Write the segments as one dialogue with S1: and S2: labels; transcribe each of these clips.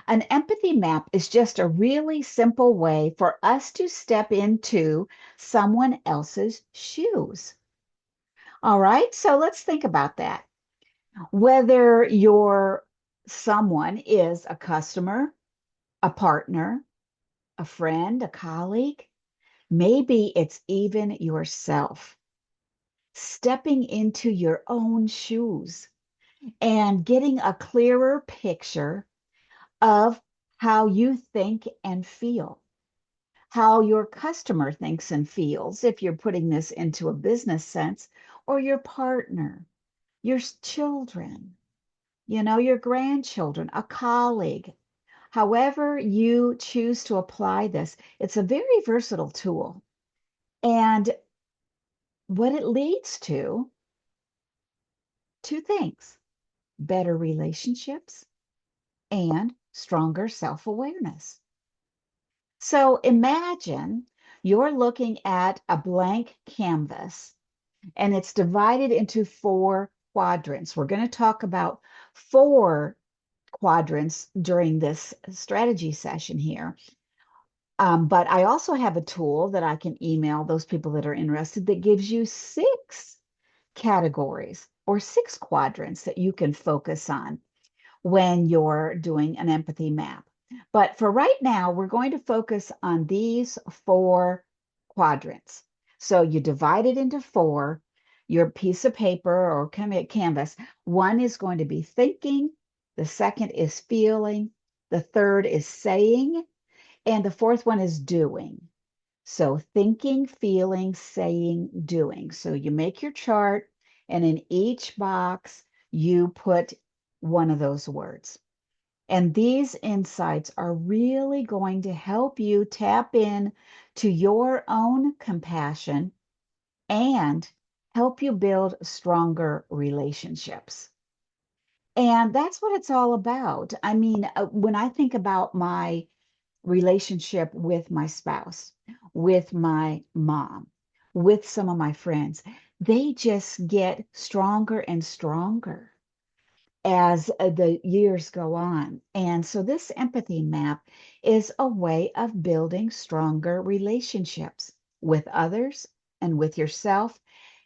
S1: An empathy map is just a really simple way for us to step into someone else's shoes. All right, so let's think about that. Whether your someone is a customer, a partner, a friend, a colleague, maybe it's even yourself. Stepping into your own shoes and getting a clearer picture of how you think and feel, how your customer thinks and feels, if you're putting this into a business sense, or your partner, your children, your grandchildren, a colleague. However you choose to apply this, it's a very versatile tool. And what it leads to, two things: better relationships and stronger self-awareness. So imagine you're looking at a blank canvas and it's divided into four quadrants. We're going to talk about four quadrants during this strategy session here. But I also have a tool that I can email those people that are interested that gives you six categories or six quadrants that you can focus on when you're doing an empathy map. But for right now, we're going to focus on these four quadrants. So you divide it into four, your piece of paper or canvas. One is going to be thinking, the second is feeling, the third is saying, and the fourth one is doing. So thinking, feeling, saying, doing. So you make your chart, and in each box, you put one of those words. And these insights are really going to help you tap in to your own compassion and help you build stronger relationships. And that's what it's all about. I mean, when I think about my relationship with my spouse, with my mom, with some of my friends, they just get stronger and stronger as the years go on. And so this empathy map is a way of building stronger relationships with others and with yourself,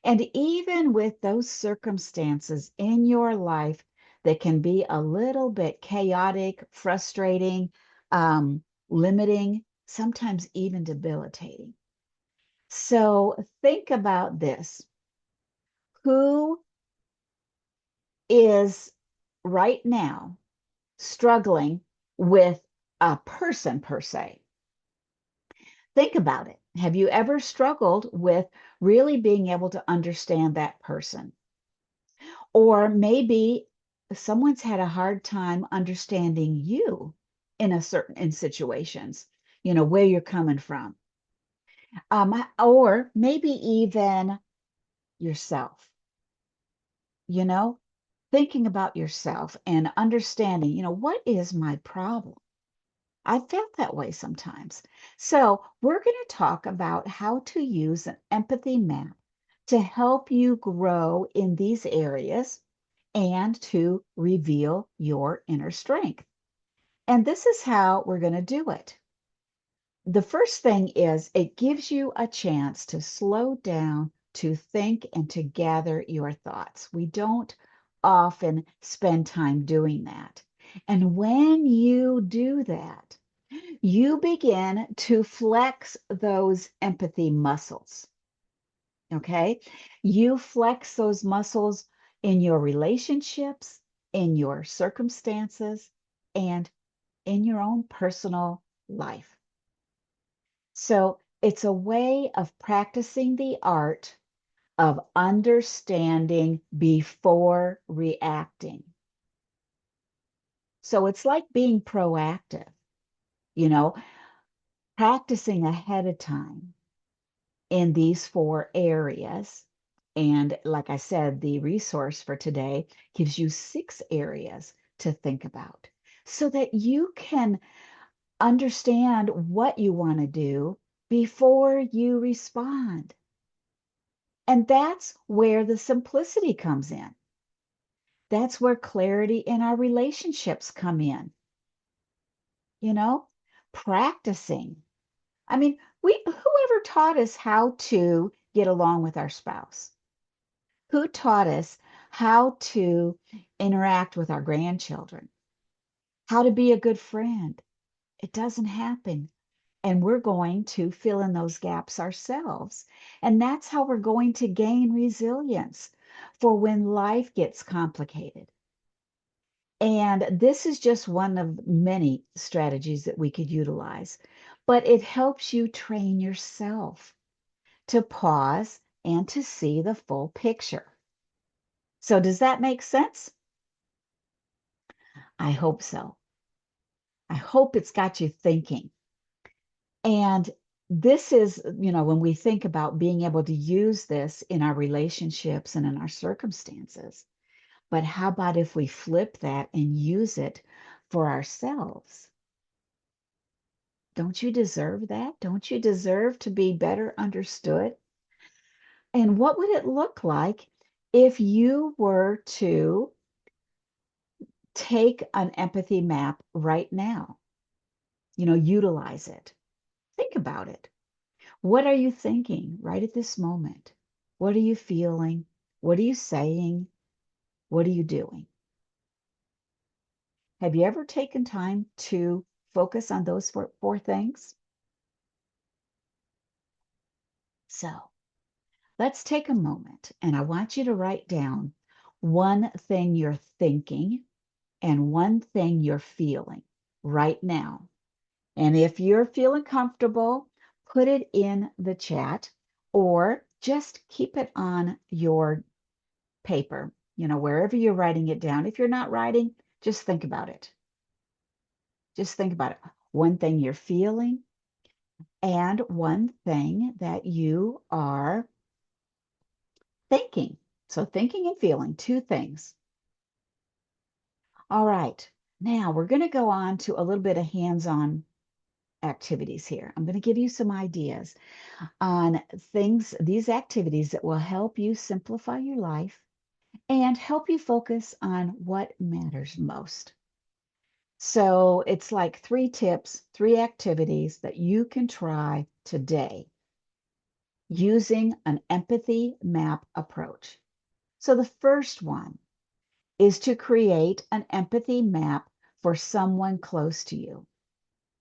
S1: and even with those circumstances in your life that can be a little bit chaotic, frustrating, limiting, sometimes even debilitating. So think about this. Who is right now struggling with a person per se? Think about it. Have you ever struggled with really being able to understand that person? Or maybe someone's had a hard time understanding you in situations, where you're coming from. Or maybe even yourself, you know, thinking about yourself and understanding, what is my problem? I felt that way sometimes. So, we're going to talk about how to use an empathy map to help you grow in these areas and to reveal your inner strength. And this is how we're going to do it. The first thing is it gives you a chance to slow down, to think, and to gather your thoughts. We don't often spend time doing that. And when you do that, you begin to flex those empathy muscles. Okay. You flex those muscles in your relationships, in your circumstances, and in your own personal life. So it's a way of practicing the art of understanding before reacting. So it's like being proactive, you know, practicing ahead of time in these four areas. And like I said, the resource for today gives you six areas to think about so that you can understand what you want to do before you respond. And that's where the simplicity comes in. That's where clarity in our relationships come in. you know, practicing. I mean, whoever taught us how to get along with our spouse? Who taught us how to interact with our grandchildren? How to be a good friend? It doesn't happen. And we're going to fill in those gaps ourselves. And that's how we're going to gain resilience for when life gets complicated. And this is just one of many strategies that we could utilize, but it helps you train yourself to pause and to see the full picture. So, does that make sense? I hope so. I hope it's got you thinking. And this is, when we think about being able to use this in our relationships and in our circumstances, but how about if we flip that and use it for ourselves? Don't you deserve that? Don't you deserve to be better understood? And what would it look like if you were to take an empathy map right now? Utilize it. Think about it. What are you thinking right at this moment? What are you feeling? What are you saying? What are you doing? Have you ever taken time to focus on those four things? So let's take a moment and I want you to write down one thing you're thinking and one thing you're feeling right now. And if you're feeling comfortable, put it in the chat or just keep it on your paper, wherever you're writing it down. If you're not writing, just think about it. Just think about it. One thing you're feeling and one thing that you are thinking. So thinking and feeling, two things. All right. Now we're going to go on to a little bit of hands-on activities here. I'm going to give you some ideas on these activities that will help you simplify your life and help you focus on what matters most. So it's like 3 tips, 3 activities that you can try today using an empathy map approach. So the first one is to create an empathy map for someone close to you.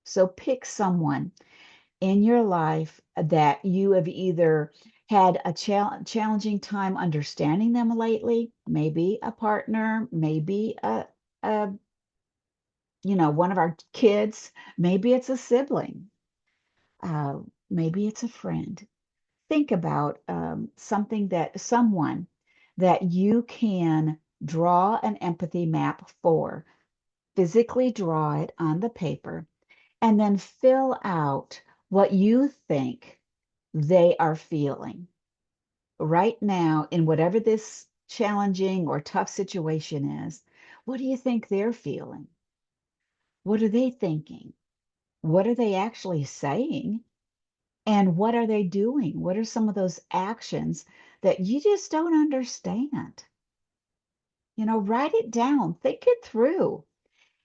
S1: So pick someone in your life that you have either had a challenging time understanding them lately, maybe a partner, maybe a one of our kids, maybe it's a sibling, uh, maybe it's a friend. Think about someone that you can draw an empathy map for, physically draw it on the paper, and then fill out what you think they are feeling right now in whatever this challenging or tough situation is. What do you think they're feeling? What are they thinking? What are they actually saying? And what are they doing? What are some of those actions that you just don't understand? Write it down, think it through.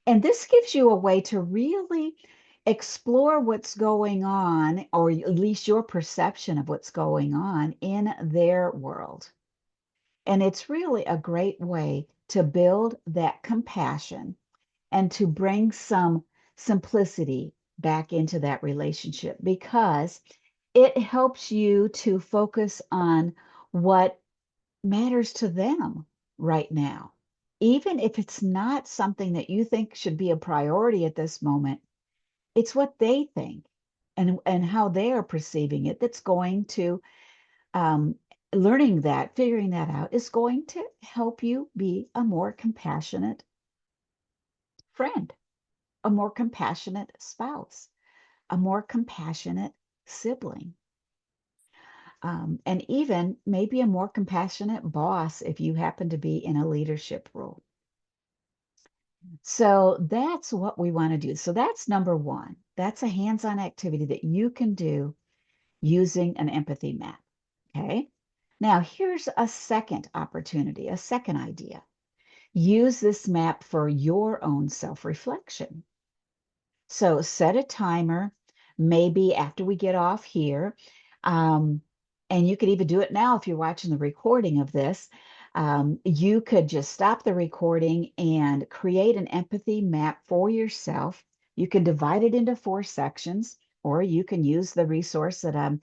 S1: And this gives you a way to really explore what's going on, or at least your perception of what's going on in their world. And it's really a great way to build that compassion and to bring some simplicity back into that relationship because it helps you to focus on what matters to them right now. Even if it's not something that you think should be a priority at this moment, it's what they think and how they are perceiving it that's going to um, learning that, figuring that out is going to help you be a more compassionate friend, a more compassionate spouse, a more compassionate sibling, and even maybe a more compassionate boss if you happen to be in a leadership role. So that's what we want to do. So that's number one. That's a hands-on activity that you can do using an empathy map. Okay. Now here's a second opportunity, a second idea. Use this map for your own self-reflection. So set a timer, maybe after we get off here. Um, and you could even do it now if you're watching the recording of this. You could just stop the recording and create an empathy map for yourself. You can divide it into 4 sections, or you can use the resource that I'm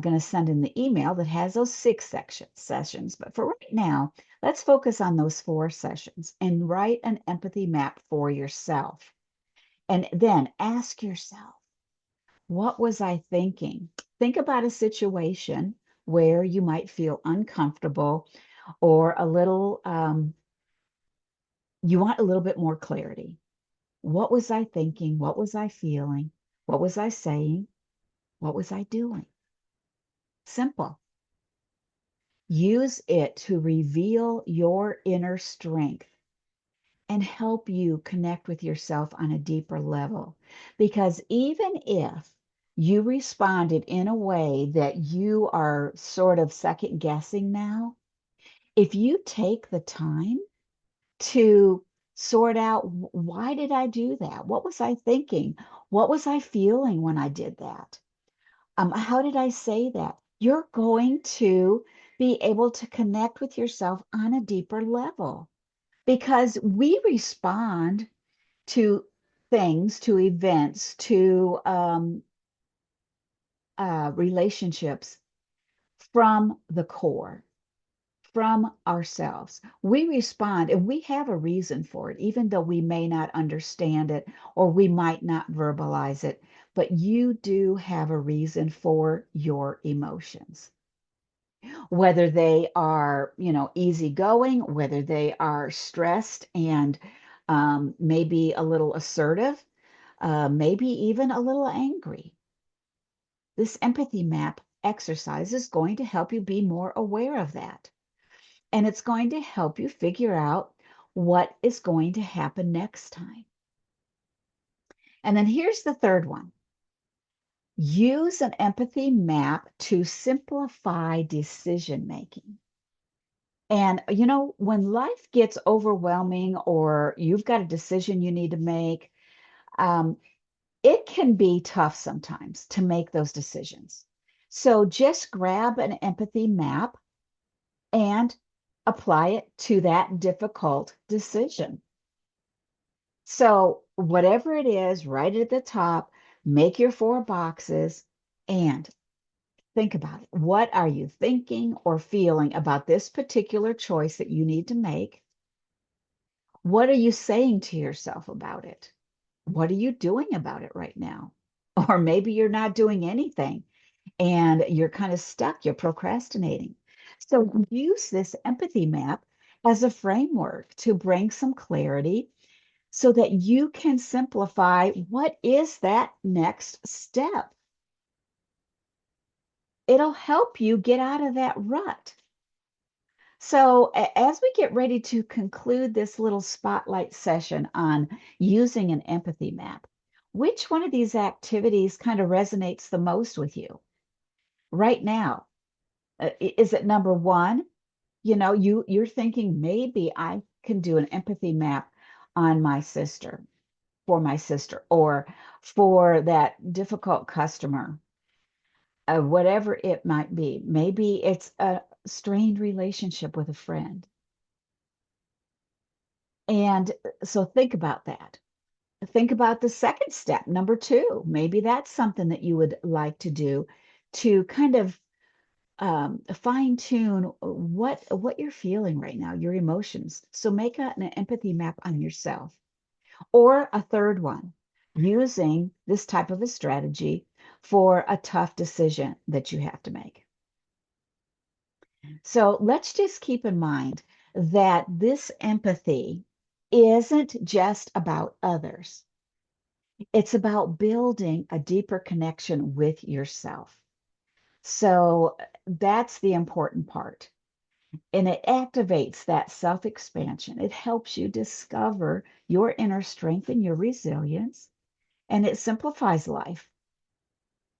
S1: going to send in the email that has those 6 sessions. But for right now, let's focus on those 4 sessions and write an empathy map for yourself. And then ask yourself, what was I thinking? Think about a situation where you might feel uncomfortable or a little, you want a little bit more clarity. What was I thinking? What was I feeling? What was I saying? What was I doing? Simple. Use it to reveal your inner strength and help you connect with yourself on a deeper level. Because even if you responded in a way that you are sort of second guessing now, if you take the time to sort out why did I do that? What was I thinking? What was I feeling when I did that? How did I say that? You're going to be able to connect with yourself on a deeper level because we respond to things, to events, to relationships from the core, from ourselves. We respond and we have a reason for it, even though we may not understand it or we might not verbalize it. But you do have a reason for your emotions, whether they are, easygoing, whether they are stressed and maybe a little assertive, maybe even a little angry. This empathy map exercise is going to help you be more aware of that. And it's going to help you figure out what is going to happen next time. And then here's the third one. Use an empathy map to simplify decision making. And, when life gets overwhelming or you've got a decision you need to make, um, it can be tough sometimes to make those decisions. So just grab an empathy map and apply it to that difficult decision. So, whatever it is, write it at the top, make your 4 boxes, and think about it. What are you thinking or feeling about this particular choice that you need to make? What are you saying to yourself about it? What are you doing about it right now? Or maybe you're not doing anything and you're kind of stuck, you're procrastinating. So use this empathy map as a framework to bring some clarity so that you can simplify what is that next step. It'll help you get out of that rut. So, as we get ready to conclude this little spotlight session on using an empathy map, which one of these activities kind of resonates the most with you right now? Is it number one? You're thinking maybe I can do an empathy map on my sister, for my sister, or for that difficult customer, whatever it might be. Maybe it's a strained relationship with a friend. And so think about that. Think about the second step, number two. Maybe that's something that you would like to do to kind of fine tune what you're feeling right now, your emotions. So make an empathy map on yourself. Or a third one, using this type of a strategy for a tough decision that you have to make. So let's just keep in mind that this empathy isn't just about others. It's about building a deeper connection with yourself. So that's the important part. And it activates that self expansion. It helps you discover your inner strength and your resilience, and it simplifies life.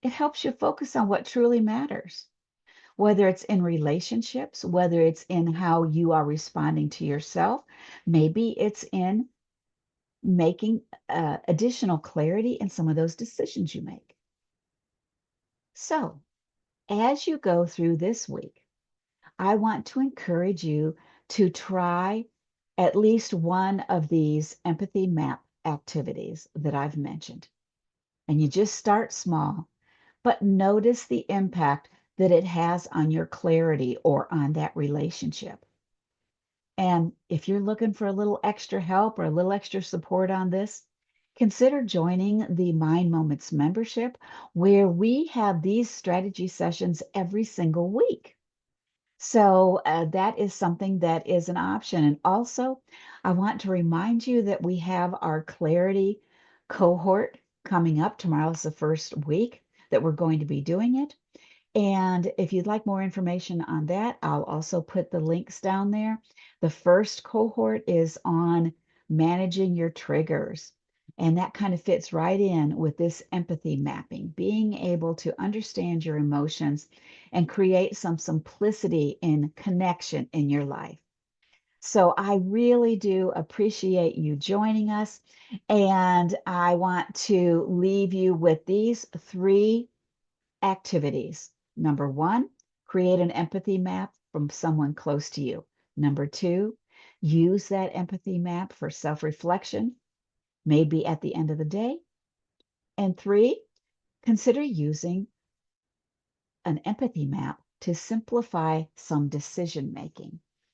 S1: It helps you focus on what truly matters, whether it's in relationships, whether it's in how you are responding to yourself. Maybe it's in making additional clarity in some of those decisions you make. So, as you go through this week, I want to encourage you to try at least one of these empathy map activities that I've mentioned. And you just start small, but notice the impact that it has on your clarity or on that relationship. And if you're looking for a little extra help or a little extra support on this, consider joining the Mind Moments membership, where we have these strategy sessions every single week. So that is something that is an option. And also, I want to remind you that we have our clarity cohort coming up. Tomorrow's the first week that we're going to be doing it. And if you'd like more information on that, I'll also put the links down there. The first cohort is on managing your triggers. And that kind of fits right in with this empathy mapping, being able to understand your emotions and create some simplicity and connection in your life. So I really do appreciate you joining us. And I want to leave you with these three activities. Number one, create an empathy map from someone close to you. Number two, use that empathy map for self-reflection, maybe at the end of the day. And three, consider using an empathy map to simplify some decision making.